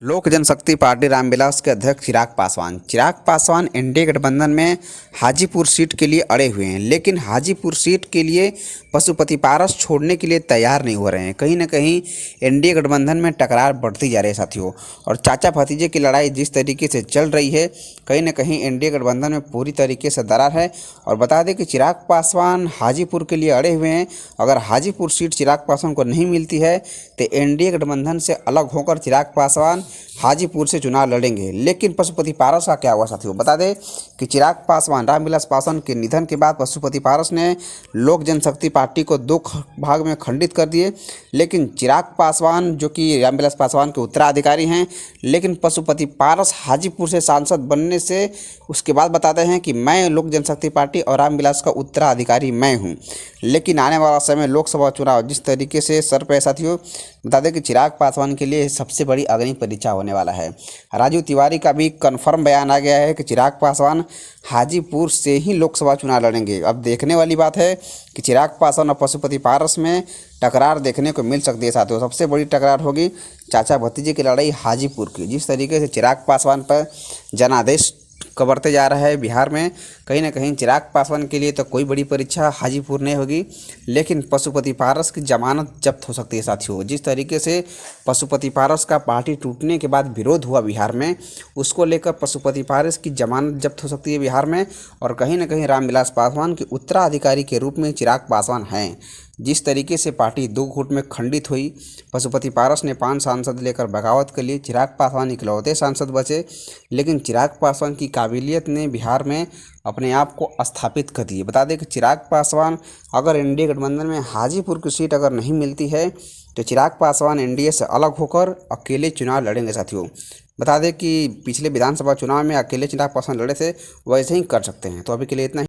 लोक जनशक्ति पार्टी रामविलास के अध्यक्ष चिराग पासवान एनडीए गठबंधन में हाजीपुर सीट के लिए अड़े हुए हैं, लेकिन हाजीपुर सीट के लिए पशुपति पारस छोड़ने के लिए तैयार नहीं हो रहे हैं। कहीं ना कहीं एनडीए गठबंधन में टकरार बढ़ती जा रही है साथियों, और चाचा भतीजे की लड़ाई जिस तरीके से चल रही है, कहीं ना कहीं एनडीए गठबंधन में पूरी तरीके से दरार है। और बता दें कि चिराग पासवान हाजीपुर के लिए अड़े हुए हैं। अगर हाजीपुर सीट चिराग पासवान को नहीं मिलती है तो एनडीए गठबंधन से अलग होकर चिराग पासवान हाजीपुर से चुनाव लड़ेंगे। लेकिन पशुपति पारस का क्या हुआ साथियों, बता दें कि चिराग पासवान रामविलास पासवान के निधन के बाद पशुपति पारस ने लोक जनशक्ति पार्टी को दो भाग में खंडित कर दिए। लेकिन चिराग पासवान जो कि रामविलास पासवान के उत्तराधिकारी हैं, लेकिन पशुपति पारस हाजीपुर से सांसद बनने से उसके बाद बताते हैं कि मैं लोक जनशक्ति पार्टी और रामविलास का उत्तराधिकारी मैं हूँ। लेकिन आने वाला समय लोकसभा चुनाव जिस तरीके से सर पे साथियों, बता दें कि चिराग पासवान के लिए सबसे बड़ी अग्नि परीक्षा होने वाला है। राजू तिवारी का भी कन्फर्म बयान आ गया है कि चिराग पासवान हाजीपुर से ही लोकसभा चुनाव लड़ेंगे। अब देखने वाली बात है कि चिराग पासवान और पशुपति पारस में टकरार देखने को मिल सकती है साथियों। सबसे बड़ी टकरार होगी चाचा भतीजे की लड़ाई हाजीपुर की। जिस तरीके से चिराग पासवान पर जनादेश कबरते जा रहा है बिहार में, कहीं ना कहीं चिराग पासवान के लिए तो कोई बड़ी परीक्षा हाजीपुर नहीं होगी, लेकिन पशुपति पारस की जमानत जब्त हो सकती है साथियों। जिस तरीके से पशुपति पारस का पार्टी टूटने के बाद विरोध हुआ बिहार में, उसको लेकर पशुपति पारस की जमानत जब्त हो सकती है बिहार में। और कहीं ना कहीं रामविलास पासवान के उत्तराधिकारी के रूप में चिराग पासवान हैं। जिस तरीके से पार्टी दो गुट में खंडित हुई, पशुपति पारस ने 5 सांसद लेकर बगावत के लिए चिराग पासवान इकलौते सांसद बचे। लेकिन चिराग पासवान की काबिलियत ने बिहार में अपने आप को स्थापित कर दिए। बता दें कि चिराग पासवान अगर एनडीए गठबंधन में हाजीपुर की सीट अगर नहीं मिलती है तो चिराग पासवान एनडीए से अलग होकर अकेले चुनाव लड़ेंगे साथियों। बता दें कि पिछले विधानसभा चुनाव में अकेले चिराग पासवान लड़े थे, वैसे ही कर सकते हैं। तो अभी के लिए इतना ही।